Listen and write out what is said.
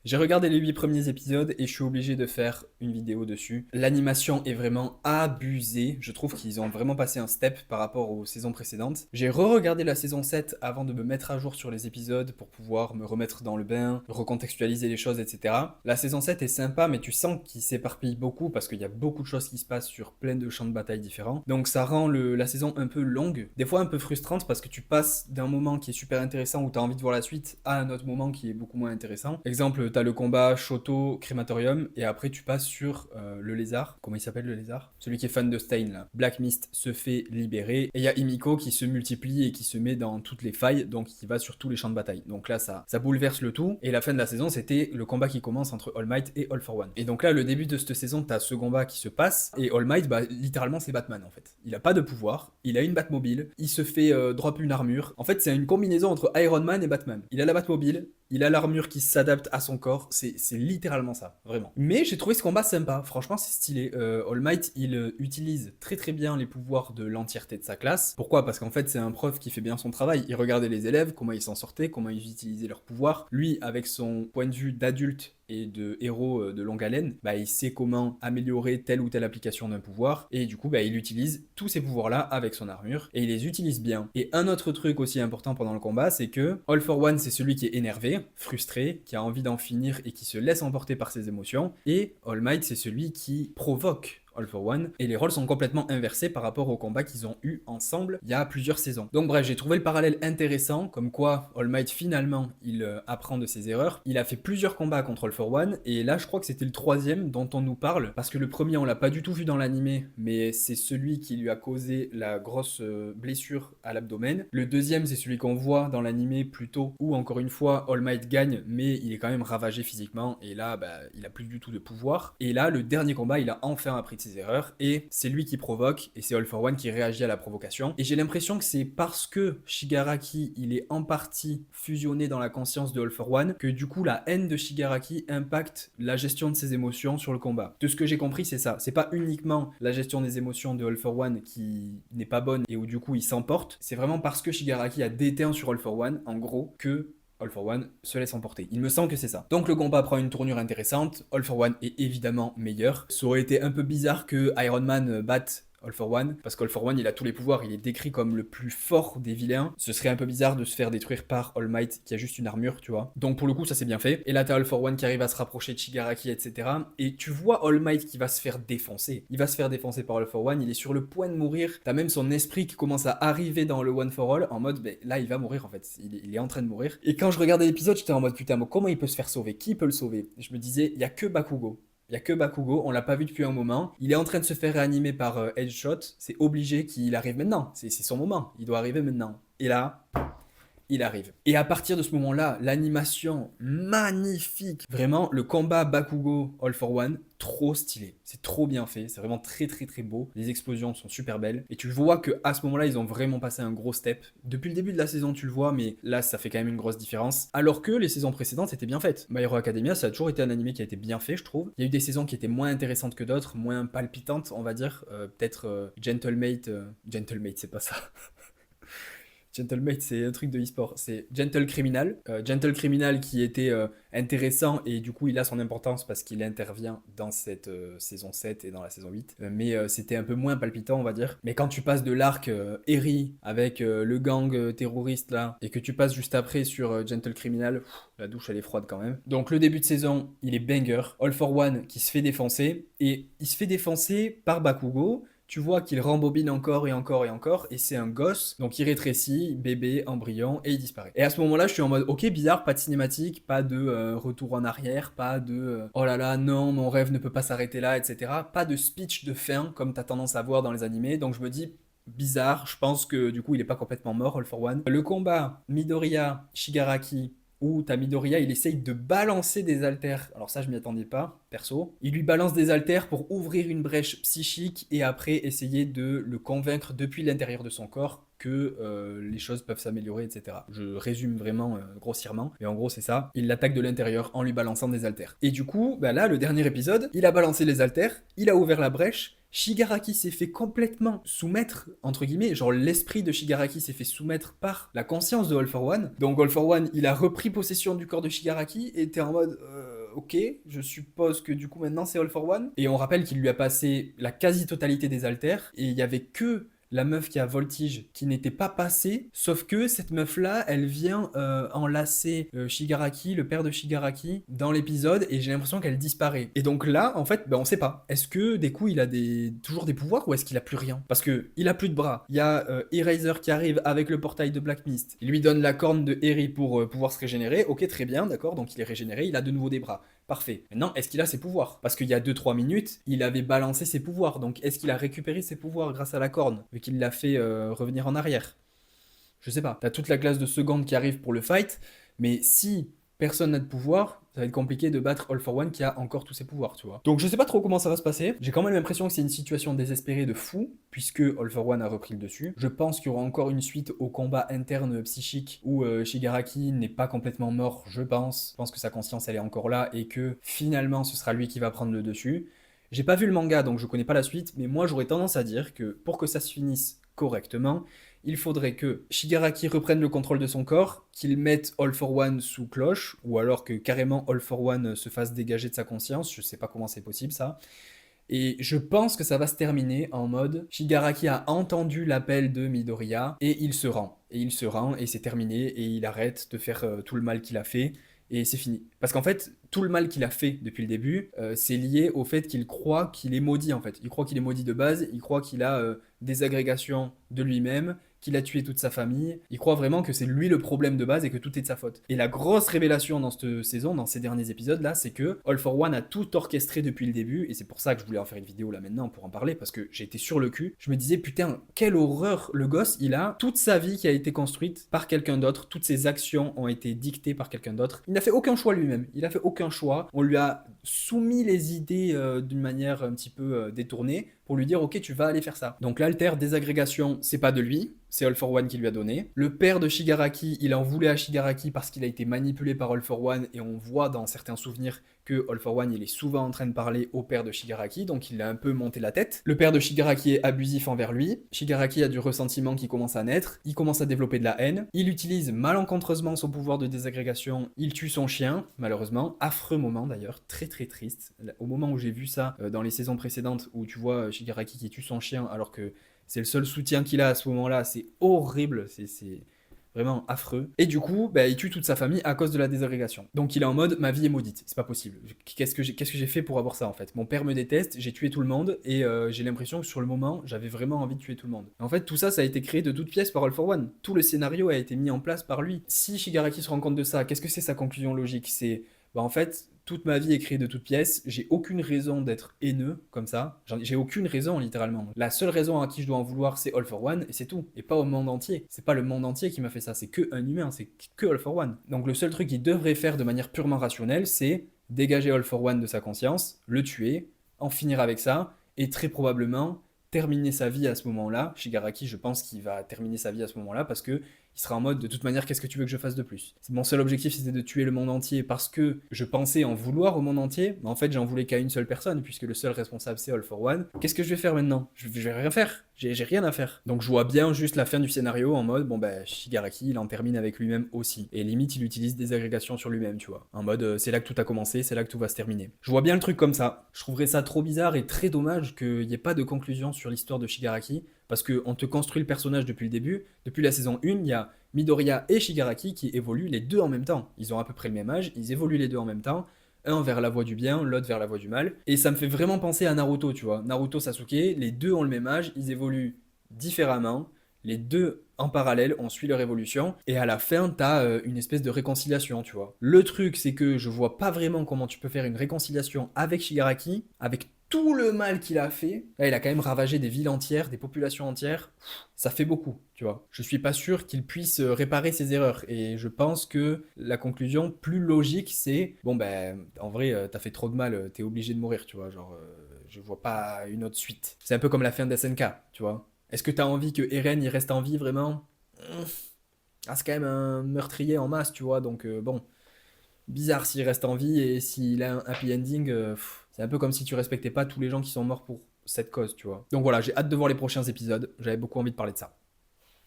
J'ai regardé les 8 premiers épisodes et je suis obligé de faire une vidéo dessus. L'animation est vraiment abusée. Je trouve qu'ils ont vraiment passé un step par rapport aux saisons précédentes. J'ai re-regardé la saison 7 avant de me mettre à jour sur les épisodes pour pouvoir me remettre dans le bain, recontextualiser les choses, etc. La saison 7 est sympa, mais tu sens qu'il s'éparpille beaucoup parce qu'il y a beaucoup de choses qui se passent sur plein de champs de bataille différents. Donc ça rend la saison un peu longue, des fois un peu frustrante parce que tu passes d'un moment qui est super intéressant où tu as envie de voir la suite à un autre moment qui est beaucoup moins intéressant. Exemple, t'as le combat Shoto Crématorium et après tu passes sur le lézard. Comment il s'appelle le lézard? Celui qui est fan de Stein là. Black Mist se fait libérer et il y a Himiko qui se multiplie et qui se met dans toutes les failles, donc qui va sur tous les champs de bataille. Donc là ça bouleverse le tout et la fin de la saison c'était le combat qui commence entre All Might et All for One. Et donc là le début de cette saison t'as ce combat qui se passe et All Might bah littéralement c'est Batman en fait. Il a pas de pouvoir, il a une Batmobile, il se fait drop une armure. En fait c'est une combinaison entre Iron Man et Batman. Il a la Batmobile, il a l'armure qui s'adapte à son corps, c'est littéralement ça, vraiment. Mais j'ai trouvé ce combat sympa, franchement c'est stylé. All Might, il utilise très très bien les pouvoirs de l'entièreté de sa classe. Pourquoi? Parce qu'en fait c'est un prof qui fait bien son travail. Il regardait les élèves, comment ils s'en sortaient, comment ils utilisaient leurs pouvoirs. Lui, avec son point de vue d'adulte et de héros de longue haleine, bah, il sait comment améliorer telle ou telle application d'un pouvoir, et du coup bah, il utilise tous ces pouvoirs-là avec son armure, et il les utilise bien. Et un autre truc aussi important pendant le combat, c'est que All for One, c'est celui qui est énervé, frustré, qui a envie d'en finir et qui se laisse emporter par ses émotions, et All Might, c'est celui qui provoque All for One, et les rôles sont complètement inversés par rapport au combat qu'ils ont eu ensemble il y a plusieurs saisons. Donc bref, j'ai trouvé le parallèle intéressant, comme quoi All Might finalement il apprend de ses erreurs. Il a fait plusieurs combats contre All for One, et là je crois que c'était le troisième dont on nous parle, parce que le premier on l'a pas du tout vu dans l'animé, mais c'est celui qui lui a causé la grosse blessure à l'abdomen. Le deuxième c'est celui qu'on voit dans l'animé plus tôt, où encore une fois All Might gagne, mais il est quand même ravagé physiquement, et là bah, il a plus du tout de pouvoir. Et là le dernier combat il a enfin appris de ses erreurs et c'est lui qui provoque et c'est All for One qui réagit à la provocation. Et j'ai l'impression que c'est parce que Shigaraki il est en partie fusionné dans la conscience de All for One que du coup la haine de Shigaraki impacte la gestion de ses émotions sur le combat. De ce que j'ai compris c'est ça, c'est pas uniquement la gestion des émotions de All for One qui n'est pas bonne et où du coup il s'emporte, c'est vraiment parce que Shigaraki a déteint sur All for One en gros que All for One se laisse emporter. Il me semble que c'est ça. Donc le combat prend une tournure intéressante. All for One est évidemment meilleur. Ça aurait été un peu bizarre que Iron Man batte All for One, parce qu'All for One il a tous les pouvoirs, il est décrit comme le plus fort des vilains. Ce serait un peu bizarre de se faire détruire par All Might qui a juste une armure, tu vois. Donc pour le coup ça c'est bien fait. Et là t'as All for One qui arrive à se rapprocher de Shigaraki, etc. Et tu vois All Might qui va se faire défoncer. Il va se faire défoncer par All for One, il est sur le point de mourir. T'as même son esprit qui commence à arriver dans le One for All en mode ben, là il va mourir en fait. Il est en train de mourir. Et quand je regardais l'épisode j'étais en mode putain mais comment il peut se faire sauver? Qui peut le sauver? Et je me disais il y a que Bakugo. Il n'y a que Bakugo, on l'a pas vu depuis un moment. Il est en train de se faire réanimer par Edgeshot. C'est obligé qu'il arrive maintenant. C'est son moment. Il doit arriver maintenant. Et là, il arrive. Et à partir de ce moment-là, l'animation magnifique. Vraiment, le combat Bakugo All for One, trop stylé. C'est trop bien fait. C'est vraiment très très très beau. Les explosions sont super belles. Et tu vois que à ce moment-là, ils ont vraiment passé un gros step. Depuis le début de la saison, tu le vois, mais là, ça fait quand même une grosse différence. Alors que les saisons précédentes étaient bien faites. My Hero Academia, ça a toujours été un animé qui a été bien fait, je trouve. Il y a eu des saisons qui étaient moins intéressantes que d'autres, moins palpitantes, on va dire. Peut-être Gentlemate. Gentlemate, c'est pas ça. Gentlemate, c'est un truc de e-sport. C'est Gentle Criminal. Gentle Criminal qui était intéressant et du coup il a son importance parce qu'il intervient dans cette saison 7 et dans la saison 8. Mais c'était un peu moins palpitant, on va dire. Mais quand tu passes de l'arc Eri avec le gang terroriste là et que tu passes juste après sur Gentle Criminal, la douche elle est froide quand même. Donc le début de saison, il est banger. All for One qui se fait défoncer et il se fait défoncer par Bakugo. Tu vois qu'il rembobine encore et encore et encore, et c'est un gosse, donc il rétrécit, bébé, embryon, et il disparaît. Et à ce moment-là, je suis en mode, ok, bizarre, pas de cinématique, pas de retour en arrière, pas de oh là là, non, mon rêve ne peut pas s'arrêter là, etc. Pas de speech de fin, comme t'as tendance à voir dans les animés, donc je me dis, bizarre, je pense que du coup, il est pas complètement mort, All for One. Le combat Midoriya, Shigaraki, où t'as Midoriya, il essaye de balancer des haltères. Alors ça, je m'y attendais pas, perso. Il lui balance des haltères pour ouvrir une brèche psychique et après essayer de le convaincre depuis l'intérieur de son corps que les choses peuvent s'améliorer, etc. Je résume vraiment grossièrement, mais en gros c'est ça. Il l'attaque de l'intérieur en lui balançant des haltères. Et du coup, bah là, le dernier épisode, il a balancé les haltères, il a ouvert la brèche, Shigaraki s'est fait complètement soumettre, entre guillemets, genre l'esprit de Shigaraki s'est fait soumettre par la conscience de All for One. Donc All for One, il a repris possession du corps de Shigaraki et était en mode ok, je suppose que du coup maintenant c'est All for One. Et on rappelle qu'il lui a passé la quasi-totalité des haltères, et il y avait que la meuf qui a Voltige qui n'était pas passée, sauf que cette meuf-là, elle vient enlacer Shigaraki, le père de Shigaraki, dans l'épisode, et j'ai l'impression qu'elle disparaît. Et donc là, en fait, ben, on sait pas. Est-ce que des coups il a toujours des pouvoirs ou est-ce qu'il a plus rien? Parce que il a plus de bras. Il y a Eraser qui arrive avec le portail de Black Mist. Il lui donne la corne de Eri pour pouvoir se régénérer. Ok, très bien, d'accord, donc il est régénéré, il a de nouveau des bras. Parfait. Maintenant, est-ce qu'il a ses pouvoirs? Parce qu'il y a 2-3 minutes, il avait balancé ses pouvoirs. Donc, est-ce qu'il a récupéré ses pouvoirs grâce à la corne, vu qu'il l'a fait revenir en arrière? Je sais pas. T'as toute la classe de seconde qui arrive pour le fight, mais si personne n'a de pouvoir, ça va être compliqué de battre All for One qui a encore tous ses pouvoirs, tu vois. Donc je sais pas trop comment ça va se passer. J'ai quand même l'impression que c'est une situation désespérée de fou, puisque All for One a repris le dessus. Je pense qu'il y aura encore une suite au combat interne psychique où Shigaraki n'est pas complètement mort, je pense. Je pense que sa conscience elle est encore là et que finalement ce sera lui qui va prendre le dessus. J'ai pas vu le manga donc je connais pas la suite, mais moi j'aurais tendance à dire que pour que ça se finisse correctement, il faudrait que Shigaraki reprenne le contrôle de son corps, qu'il mette All for One sous cloche, ou alors que carrément All for One se fasse dégager de sa conscience, je sais pas comment c'est possible ça. Et je pense que ça va se terminer en mode Shigaraki a entendu l'appel de Midoriya et il se rend. Et il se rend et c'est terminé et il arrête de faire tout le mal qu'il a fait et c'est fini. Parce qu'en fait, tout le mal qu'il a fait depuis le début, c'est lié au fait qu'il croit qu'il est maudit en fait. Il croit qu'il est maudit de base, il croit qu'il a des agrégations de lui-même, qu'il a tué toute sa famille. Il croit vraiment que c'est lui le problème de base et que tout est de sa faute. Et la grosse révélation dans cette saison, dans ces derniers épisodes là, c'est que All for One a tout orchestré depuis le début et c'est pour ça que je voulais en faire une vidéo là maintenant pour en parler parce que j'ai été sur le cul. Je me disais putain, quelle horreur le gosse, il a toute sa vie qui a été construite par quelqu'un d'autre, toutes ses actions ont été dictées par quelqu'un d'autre. Il n'a fait aucun choix lui-même, il a fait aucun choix. On lui a soumis les idées d'une manière un petit peu détournée pour lui dire ok tu vas aller faire ça. Donc l'alter désagrégation c'est pas de lui, c'est All for One qui lui a donné. Le père de Shigaraki, il en voulait à Shigaraki parce qu'il a été manipulé par All for One et on voit dans certains souvenirs que All for One il est souvent en train de parler au père de Shigaraki, donc il a un peu monté la tête. Le père de Shigaraki est abusif envers lui, Shigaraki a du ressentiment qui commence à naître, il commence à développer de la haine, il utilise malencontreusement son pouvoir de désagrégation, il tue son chien, malheureusement, affreux moment d'ailleurs, très très triste. Au moment où j'ai vu ça dans les saisons précédentes où tu vois Shigaraki qui tue son chien alors que c'est le seul soutien qu'il a à ce moment-là, c'est horrible, c'est vraiment affreux. Et du coup, bah, il tue toute sa famille à cause de la désagrégation. Donc il est en mode, ma vie est maudite, c'est pas possible. Qu'est-ce que j'ai fait pour avoir ça en fait? Mon père me déteste, j'ai tué tout le monde, et j'ai l'impression que sur le moment, j'avais vraiment envie de tuer tout le monde. En fait, tout ça, ça a été créé de toutes pièces par All for One. Tout le scénario a été mis en place par lui. Si Shigaraki se rend compte de ça, qu'est-ce que c'est sa conclusion logique? C'est, bah en fait, toute ma vie est créée de toutes pièces, j'ai aucune raison d'être haineux comme ça, j'ai aucune raison littéralement. La seule raison à qui je dois en vouloir c'est All for One et c'est tout, et pas au monde entier. C'est pas le monde entier qui m'a fait ça, c'est que un humain, c'est que All for One. Donc le seul truc qu'il devrait faire de manière purement rationnelle, c'est dégager All for One de sa conscience, le tuer, en finir avec ça, et très probablement terminer sa vie à ce moment-là. Shigaraki, je pense qu'il va terminer sa vie à ce moment-là parce que il sera en mode de toute manière qu'est-ce que tu veux que je fasse de plus. Mon seul objectif c'était de tuer le monde entier parce que je pensais en vouloir au monde entier, mais en fait j'en voulais qu'à une seule personne puisque le seul responsable c'est All for One. Qu'est-ce que je vais faire maintenant? Je vais rien faire, j'ai rien à faire. Donc je vois bien juste la fin du scénario en mode bon bah Shigaraki il en termine avec lui-même aussi. Et limite il utilise des agrégations sur lui-même tu vois. En mode c'est là que tout a commencé, c'est là que tout va se terminer. Je vois bien le truc comme ça. Je trouverais ça trop bizarre et très dommage qu'il n'y ait pas de conclusion sur l'histoire de Shigaraki. Parce qu'on te construit le personnage depuis le début. Depuis la saison 1, il y a Midoriya et Shigaraki qui évoluent les deux en même temps. Ils ont à peu près le même âge, ils évoluent les deux en même temps. Un vers la voie du bien, l'autre vers la voie du mal. Et ça me fait vraiment penser à Naruto, tu vois. Naruto, Sasuke, les deux ont le même âge, ils évoluent différemment. Les deux en parallèle, on suit leur évolution. Et à la fin, t'as une espèce de réconciliation, tu vois. Le truc, c'est que je vois pas vraiment comment tu peux faire une réconciliation avec Shigaraki, avec tout le mal qu'il a fait. Là, il a quand même ravagé des villes entières, des populations entières. Ça fait beaucoup, tu vois. Je suis pas sûr qu'il puisse réparer ses erreurs. Et je pense que la conclusion plus logique, c'est bon, ben, en vrai, t'as fait trop de mal, t'es obligé de mourir, tu vois. Genre, je vois pas une autre suite. C'est un peu comme la fin d'SNK, tu vois. Est-ce que t'as envie que Eren il reste en vie vraiment? Ah, c'est quand même un meurtrier en masse, tu vois. Donc, bon, bizarre s'il reste en vie et s'il a un happy ending. C'est un peu comme si tu respectais pas tous les gens qui sont morts pour cette cause, tu vois. Donc voilà, j'ai hâte de voir les prochains épisodes. J'avais beaucoup envie de parler de ça.